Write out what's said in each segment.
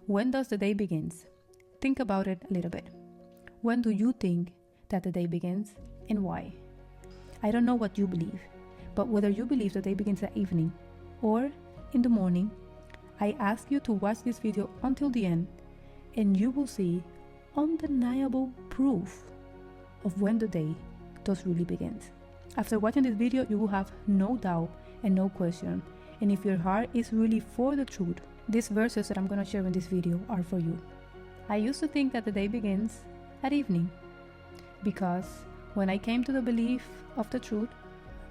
When does the day begins? Think about it a little bit. When do you think that the day begins and why? I don't know what you believe, but whether you believe the day begins at evening or in the morning, I ask you to watch this video until the end and you will see undeniable proof of when the day does really begins. After watching this video, you will have no doubt and no question. And if your heart is really for the truth, these verses that I'm going to share in this video are for you. I used to think that the day begins at evening because when I came to the belief of the truth,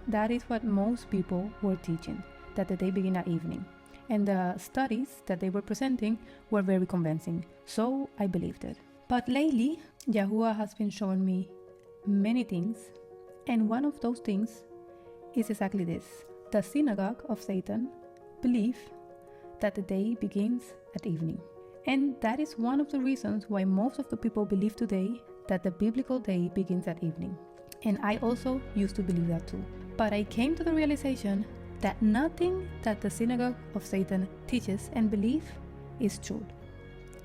that is what most people were teaching, that the day begins at evening. And the studies that they were presenting were very convincing, so I believed it. But lately, Yahuwah has been showing me many things, and one of those things is exactly this. The synagogue of Satan believe that the day begins at evening. And that is one of the reasons why most of the people believe today that the biblical day begins at evening. And I also used to believe that too. But I came to the realization that nothing that the synagogue of Satan teaches and believes is truth.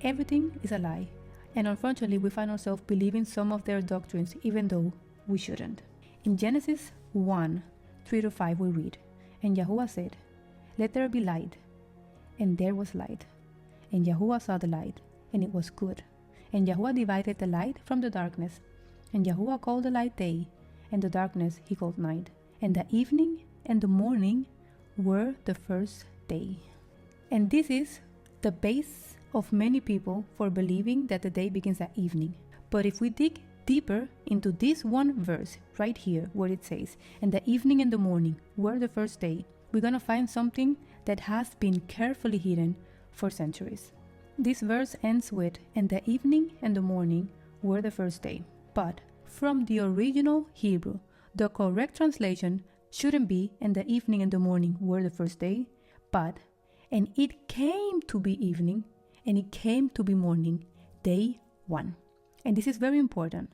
Everything is a lie. And unfortunately, we find ourselves believing some of their doctrines even though we shouldn't. In Genesis 1:3-5 we read, "And Yahuwah said, Let there be light. And there was light. And Yahuwah saw the light, and it was good. And Yahuwah divided the light from the darkness. And Yahuwah called the light day, and the darkness he called night. And the evening and the morning were the first day." And this is the base of many people for believing that the day begins at evening. But if we dig deeper into this one verse right here where it says, "And the evening and the morning were the first day," we're going to find something that has been carefully hidden for centuries. This verse ends with, "And the evening and the morning were the first day." But from the original Hebrew, the correct translation shouldn't be, "And the evening and the morning were the first day," but, "And it came to be evening, and it came to be morning, day one." And this is very important.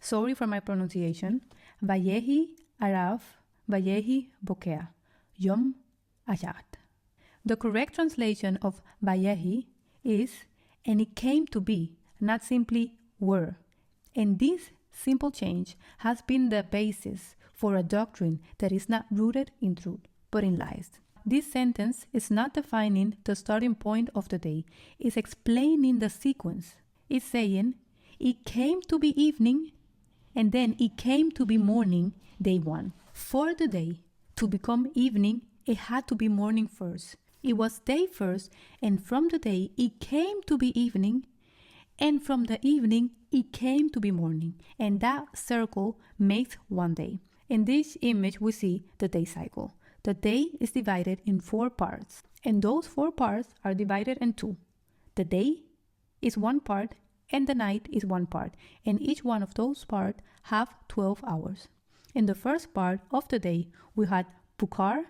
Sorry for my pronunciation. Vayehi Arav, Vayehi Bokeh, Yom Ayat. The correct translation of Vayehi is, "And it came to be," not simply "were." And this simple change has been the basis for a doctrine that is not rooted in truth, but in lies. This sentence is not defining the starting point of the day, it's explaining the sequence. It's saying, it came to be evening, and then it came to be morning, day one. For the day to become evening, it had to be morning first. It was day first, and from the day it came to be evening, and from the evening it came to be morning. And that circle makes one day. In this image we see the day cycle. The day is divided in 4 parts, and those 4 parts are divided in 2. The day is one part, and the night is one part, and each one of those parts have 12 hours. In the first part of the day, we had Bukar,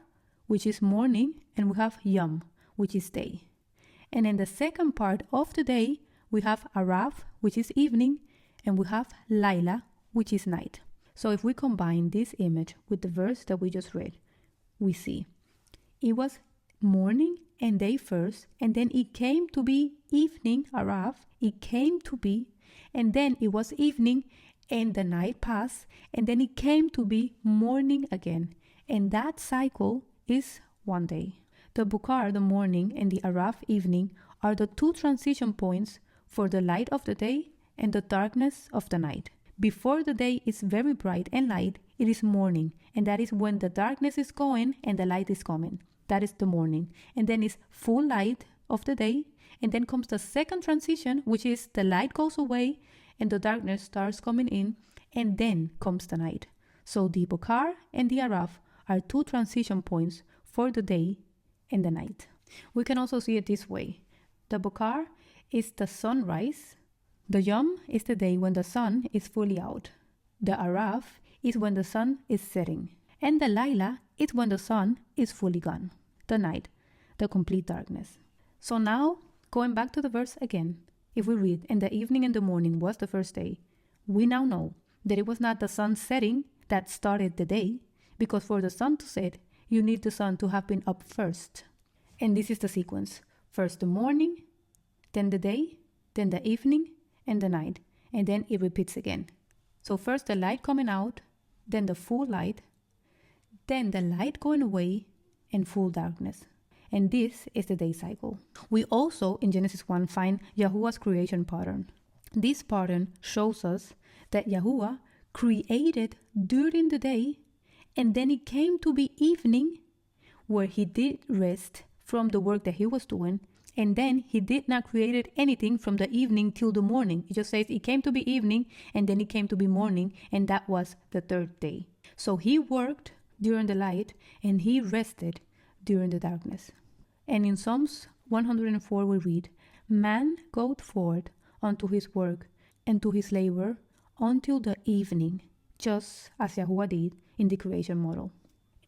which is morning, and we have Yom, which is day. And in the second part of the day, we have Arav, which is evening, and we have Laila, which is night. So if we combine this image with the verse that we just read, we see it was morning and day first, and then it came to be evening, Arav, it came to be, and then it was evening, and the night passed, and then it came to be morning again. And that cycle is one day. The Bukar, the morning, and the Arav, evening, are the 2 transition points for the light of the day and the darkness of the night. Before the day is very bright and light, it is morning, and that is when the darkness is going and the light is coming. That is the morning. And then it's full light of the day, and then comes the second transition, which is the light goes away and the darkness starts coming in, and then comes the night. So the Bukar and the Arav are 2 transition points for the day and the night. We can also see it this way. The Bukar is the sunrise. The Yom is the day when the sun is fully out. The Arav is when the sun is setting. And the Laila is when the sun is fully gone. The night, the complete darkness. So now, going back to the verse again, if we read, "And the evening and the morning was the first day," we now know that it was not the sun setting that started the day, because for the sun to set, you need the sun to have been up first. And this is the sequence. First the morning, then the day, then the evening, and the night. And then it repeats again. So first the light coming out, then the full light, then the light going away, and full darkness. And this is the day cycle. We also, in Genesis 1, find Yahuwah's creation pattern. This pattern shows us that Yahuwah created during the day, and then it came to be evening, where he did rest from the work that he was doing, and then he did not create anything from the evening till the morning. It just says it came to be evening, and then it came to be morning, and that was the third day. So he worked during the light, and he rested during the darkness. And in Psalms 104 we read, "Man goeth forth unto his work, and to his labor until the evening," just as Yahuwah did in the creation model.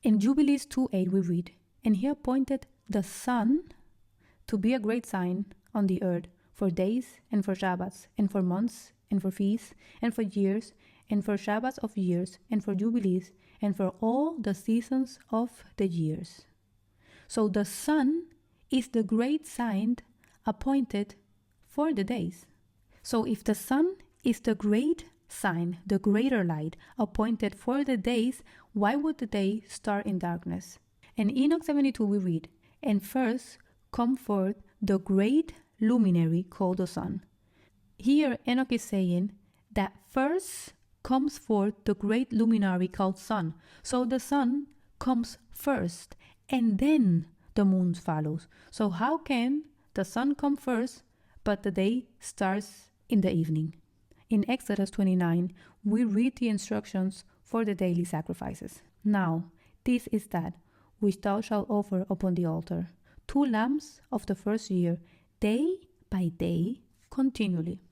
In Jubilees 2:8 we read, "And he appointed the sun to be a great sign on the earth for days and for Shabbats and for months and for feasts and for years and for Shabbats of years and for jubilees and for all the seasons of the years." So the sun is the great sign appointed for the days. So if the sun is the great sign, the greater light appointed for the days, why would the day start in darkness? In Enoch 72 we read, "And first come forth the great luminary called the sun." Here Enoch is saying that first comes forth the great luminary called sun. So the sun comes first, and then the moon follows. So how can the sun come first, but the day starts in the evening? In Exodus 29, we read the instructions for the daily sacrifices. "Now, this is that which thou shalt offer upon the altar, 2 lambs of the first year, day by day, continually.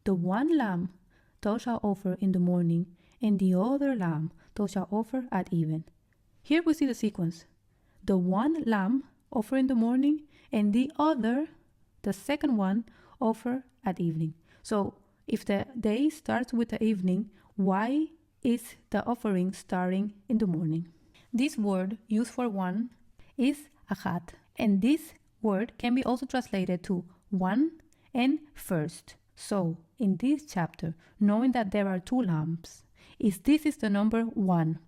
The 1 lamb thou shalt offer in the morning, and the other lamb thou shalt offer at even." Here we see the sequence. The 1 lamb offer in the morning, and the other, the second one, offer at evening. So if the day starts with the evening, why is the offering starting in the morning? This word used for 1 is achat, and this word can be also translated to 1 and first. So in this chapter, knowing that there are 2 lambs, this is the number 1,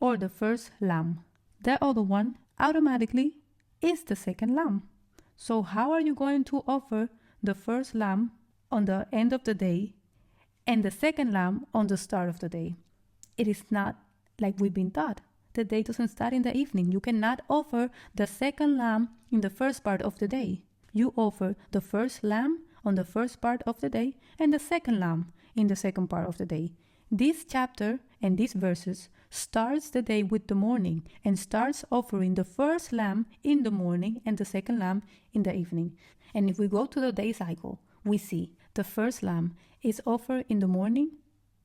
or the first lamb. The other one automatically is the second lamb. So how are you going to offer the first lamb on the end of the day and the second lamb on the start of the day? It is not like we've been taught. The day doesn't start in the evening. You cannot offer the second lamb in the first part of the day. You offer the first lamb on the first part of the day and the second lamb in the second part of the day. This chapter and these verses starts the day with the morning and starts offering the first lamb in the morning and the second lamb in the evening. And if we go to the day cycle, we see the first lamb is offered in the morning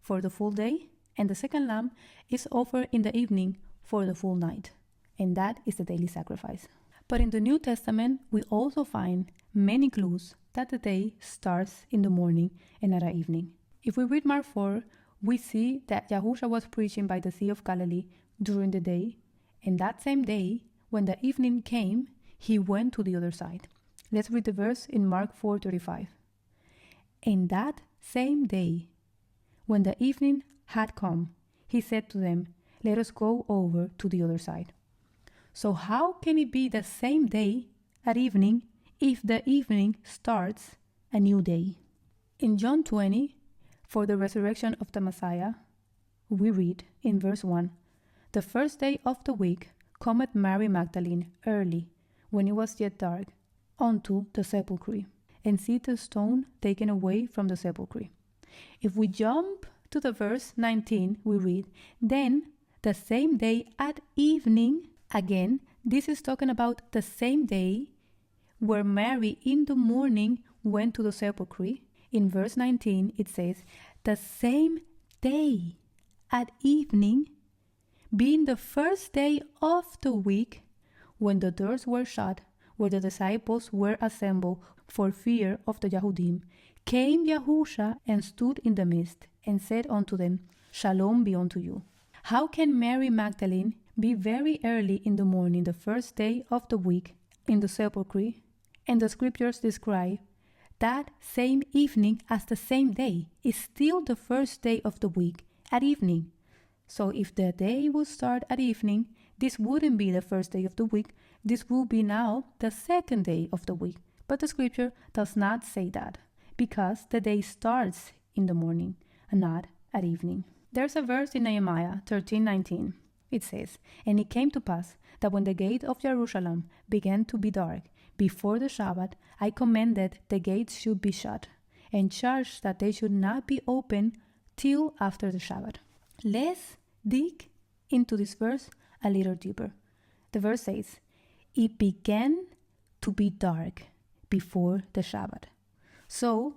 for the full day, and the second lamb is offered in the evening for the full night. And that is the daily sacrifice. But in the New Testament, we also find many clues that the day starts in the morning and at the evening. If we read Mark 4, we see that Yahusha was preaching by the Sea of Galilee during the day, and that same day, when the evening came, he went to the other side. Let's read the verse in Mark 4:35. "And that same day, when the evening had come, he said to them, Let us go over to the other side." So how can it be the same day at evening if the evening starts a new day? In John 20, for the resurrection of the Messiah, we read in verse 1, "The first day of the week cometh Mary Magdalene early, when it was yet dark, unto the sepulchre, and see the stone taken away from the sepulchre." If we jump to the verse 19, we read, "Then the same day at evening," again, this is talking about the same day where Mary in the morning went to the sepulchre. In verse 19, it says, "The same day at evening, being the first day of the week, when the doors were shut, where the disciples were assembled for fear of the Yahudim, came Yahusha and stood in the midst, and said unto them, Shalom be unto you." How can Mary Magdalene be very early in the morning, the first day of the week, in the sepulchre, and the scriptures describe that same evening as the same day is still the first day of the week at evening. So if the day would start at evening, this wouldn't be the first day of the week. This will be now the second day of the week. But the scripture does not say that, because the day starts in the morning and not at evening. There's a verse in Nehemiah 13:19. It says, "And it came to pass that when the gate of Jerusalem began to be dark before the Shabbat, I commanded the gates should be shut, and charged that they should not be opened till after the Shabbat." Let's dig into this verse a little deeper. The verse says, "It began to be dark before the Shabbat." So,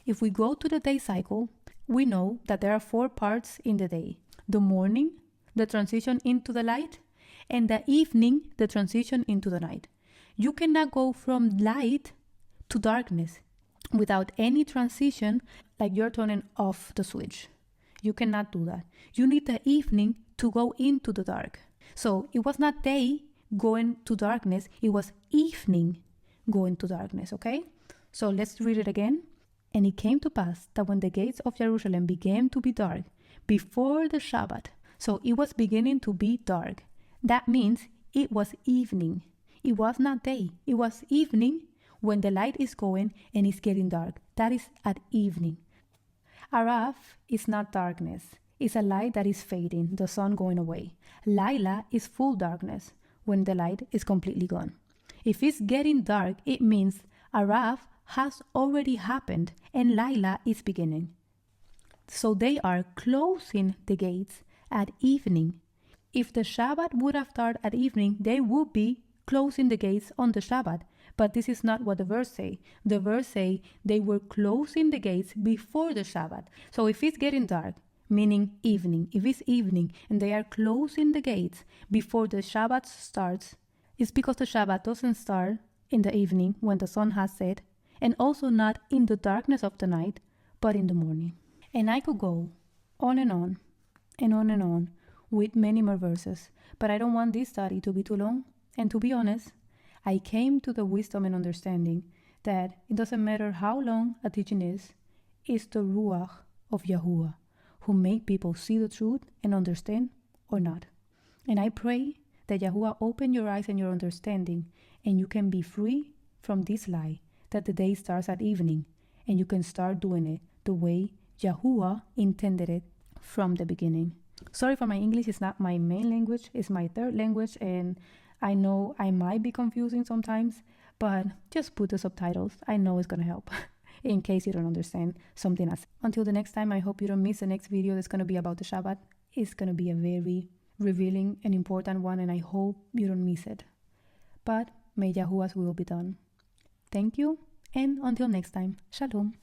if we go to the day cycle, we know that there are 4 parts in the day: the morning, the transition into the light, and the evening, the transition into the night. You cannot go from light to darkness without any transition, like you're turning off the switch. You cannot do that. You need the evening to go into the dark. So it was not day going to darkness, it was evening going to darkness, okay? So let's read it again. "And it came to pass that when the gates of Jerusalem began to be dark before the Shabbat," so it was beginning to be dark. That means it was evening. It was not day. It was evening when the light is going and it's getting dark. That is at evening. Araf is not darkness. It's a light that is fading, the sun going away. Laila is full darkness when the light is completely gone. If it's getting dark, it means Araf has already happened and Laila is beginning. So they are closing the gates at evening. If the Shabbat would have started at evening, they would be closing the gates on the Shabbat. But this is not what the verse say. The verse say they were closing the gates before the Shabbat. So if it's getting dark, meaning evening, if it's evening and they are closing the gates before the Shabbat starts, it's because the Shabbat doesn't start in the evening when the sun has set, and also not in the darkness of the night, but in the morning. And I could go on and on and on and on with many more verses, but I don't want this study to be too long. And to be honest, I came to the wisdom and understanding that it doesn't matter how long a teaching is, it's the Ruach of Yahuwah who make people see the truth and understand or not. And I pray that Yahuwah open your eyes and your understanding, and you can be free from this lie that the day starts at evening, and you can start doing it the way Yahuwah intended it from the beginning. Sorry for my English, it's not my main language, it's my third language, and I know I might be confusing sometimes, but just put the subtitles. I know it's going to help in case you don't understand something else. Until the next time, I hope you don't miss the next video that's going to be about the Shabbat. It's going to be a very revealing and important one, and I hope you don't miss it. But may Yahuwah's will be done. Thank you, and until next time, Shalom.